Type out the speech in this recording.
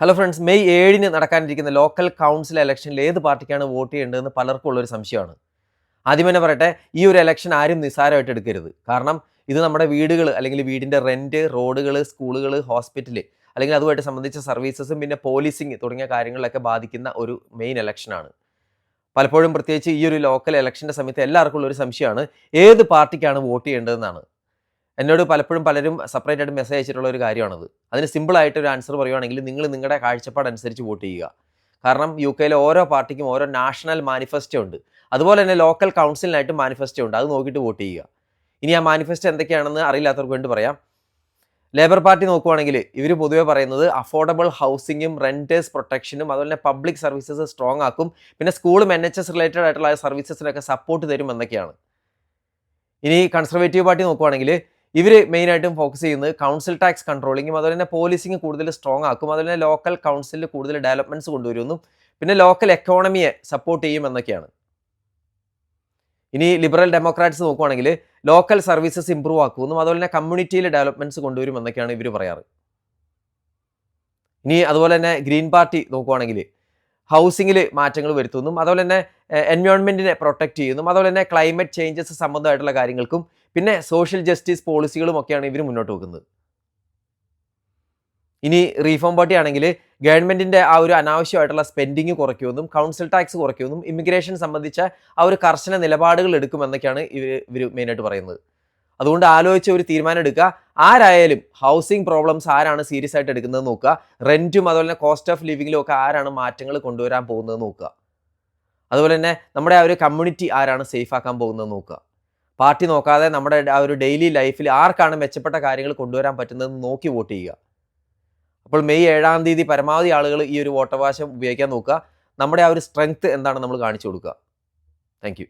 Hello friends, May 7-ന് നടക്കാനിരിക്കുന്ന local council ഇലക്ഷനിൽ ഏത് പാർട്ടിക്കാണ് വോട്ട് ചെയ്യേണ്ടതെന്ന് പലർക്കും ഉള്ളൊരു സംശയമാണ്. ആദ്യം തന്നെ പറയട്ടെ, ഈ ഒരു ഇലക്ഷൻ ആരും നിസ്സാരമായിട്ട് എടുക്കരുത്. കാരണം ഇത് നമ്മുടെ വീടുകൾ അല്ലെങ്കിൽ വീടിൻ്റെ റെൻറ്റ്, റോഡുകൾ, സ്കൂളുകൾ, ഹോസ്പിറ്റൽ അല്ലെങ്കിൽ അതുമായിട്ട് സംബന്ധിച്ച സർവീസസും പിന്നെ പോലീസിങ് തുടങ്ങിയ കാര്യങ്ങളിലൊക്കെ ബാധിക്കുന്ന ഒരു മെയിൻ ഇലക്ഷനാണ്. പലപ്പോഴും പ്രത്യേകിച്ച് ഈ ഒരു ലോക്കൽ ഇലക്ഷൻ്റെ സമയത്ത് എല്ലാവർക്കും ഉള്ളൊരു സംശയമാണ് ഏത് പാർട്ടിക്കാണ് വോട്ട് ചെയ്യേണ്ടതെന്നാണ്. എന്നോട് പലപ്പോഴും പലരും സെപ്പറേറ്റ് ആയിട്ട് മെസ്സേജ് അയച്ചിട്ടുള്ള ഒരു കാര്യമാണത്. അതിന് സിമ്പിളായിട്ട് ഒരു ആൻസർ പറയുവാണെങ്കിൽ നിങ്ങൾ നിങ്ങളുടെ കാഴ്ചപ്പാടനുസരിച്ച് വോട്ട് ചെയ്യുക. കാരണം യുകെയിലെ ഓരോ പാർട്ടിക്കും ഓരോ നാഷണൽ മാനിഫെസ്റ്റോ ഉണ്ട്. അതുപോലെ തന്നെ ലോക്കൽ കൗൺസിലിനായിട്ട് മാനിഫെസ്റ്റോ ഉണ്ട്. അത് നോക്കിയിട്ട് വോട്ട് ചെയ്യുക. ഇനി ആ മാനിഫെസ്റ്റോ എന്തൊക്കെയാണെന്ന് അറിയില്ലാത്തവർക്ക് വേണ്ടി പറയാം. ലേബർ പാർട്ടി നോക്കുവാണെങ്കിൽ ഇവർ പൊതുവെ പറയുന്നത് അഫോർഡബിൾ ഹൗസിങ്ങും റെൻറ്റേഴ്സ് പ്രൊട്ടക്ഷനും അതുപോലെ തന്നെ പബ്ലിക് സർവീസസ് സ്ട്രോങ് ആക്കും, പിന്നെ സ്കൂളും NHS റിലേറ്റഡ് ആയിട്ടുള്ള സർവീസസിനൊക്കെ സപ്പോർട്ട് തരും എന്നൊക്കെയാണ്. ഇനി കൺസർവേറ്റീവ് പാർട്ടി നോക്കുവാണെങ്കിൽ ഇവർ മെയിനായിട്ടും ഫോക്കസ് ചെയ്യുന്നത് കൗൺസിൽ ടാക്സ് കൺട്രോളിങ്ങും അതുപോലെ തന്നെ പോലീസിങ് കൂടുതൽ സ്ട്രോങ് ആക്കും, അതുപോലെ തന്നെ ലോക്കൽ കൗൺസിലിൽ കൂടുതൽ ഡെവലപ്മെൻറ്റ്സ് കൊണ്ടുവരുമെന്നും പിന്നെ ലോക്കൽ എക്കോണമിയെ സപ്പോർട്ട് ചെയ്യും എന്നൊക്കെയാണ്. ഇനി ലിബറൽ ഡെമോക്രാറ്റ്സ് നോക്കുവാണെങ്കിൽ ലോക്കൽ സർവീസസ് ഇംപ്രൂവ് ആക്കുമെന്നും അതുപോലെ തന്നെ കമ്മ്യൂണിറ്റിയിൽ ഡെവലപ്മെൻറ്റ്സ് കൊണ്ടുവരും എന്നൊക്കെയാണ് ഇവർ പറയാറ്. ഇനി അതുപോലെ തന്നെ ഗ്രീൻ പാർട്ടി നോക്കുവാണെങ്കിൽ ഹൗസിങ്ങിൽ മാറ്റങ്ങൾ വരുത്തുമെന്നും അതുപോലെ തന്നെ എൻവയോൺമെൻറ്റിനെ പ്രൊട്ടക്റ്റ് ചെയ്യുന്നതും അതുപോലെ തന്നെ ക്ലൈമറ്റ് ചേഞ്ചസ് സംബന്ധമായിട്ടുള്ള കാര്യങ്ങൾക്കും പിന്നെ സോഷ്യൽ ജസ്റ്റിസ് പോളിസികളും ഒക്കെയാണ് ഇവർ മുന്നോട്ട് വെക്കുന്നത്. ഇനി റീഫോം പാർട്ടി ആണെങ്കിൽ ഗവൺമെൻറ്റിൻ്റെ ആ ഒരു അനാവശ്യമായിട്ടുള്ള സ്പെൻഡിങ് കുറയ്ക്കുമെന്നും കൗൺസിൽ ടാക്സ് കുറയ്ക്കുമെന്നും ഇമിഗ്രേഷൻ സംബന്ധിച്ച ആ ഒരു കർശന നിലപാടുകൾ എടുക്കുമെന്നൊക്കെയാണ് ഇവർ മെയിനായിട്ട് പറയുന്നത്. അതുകൊണ്ട് ആലോചിച്ച് ഒരു തീരുമാനം എടുക്കുക. ആരായാലും ഹൗസിംഗ് പ്രോബ്ലംസ് ആരാണ് സീരിയസ് ആയിട്ട് എടുക്കുന്നത് നോക്കുക. റെൻറ്റും അതുപോലെ തന്നെ കോസ്റ്റ് ഓഫ് ലിവിങ്ങിലും ഒക്കെ ആരാണ് മാറ്റങ്ങൾ കൊണ്ടുവരാൻ പോകുന്നത് നോക്കുക. അതുപോലെ തന്നെ നമ്മുടെ ആ ഒരു കമ്മ്യൂണിറ്റി ആരാണ് സേഫ് ആക്കാൻ പോകുന്നത് നോക്കുക. പാർട്ടി നോക്കാതെ നമ്മുടെ ആ ഒരു ഡെയിലി ലൈഫിൽ ആർക്കാണ് മെച്ചപ്പെട്ട കാര്യങ്ങൾ കൊണ്ടുവരാൻ പറ്റുന്നതെന്ന് നോക്കി വോട്ട് ചെയ്യുക. അപ്പോൾ മെയ് 7-ാം തീയതി പരമാവധി ആളുകൾ ഈ ഒരു വോട്ടവകാശം ഉപയോഗിക്കാൻ നോക്കുക. നമ്മുടെ ആ ഒരു സ്ട്രെങ്ത് എന്താണ് നമ്മൾ കാണിച്ചു കൊടുക്കുക. Thank you.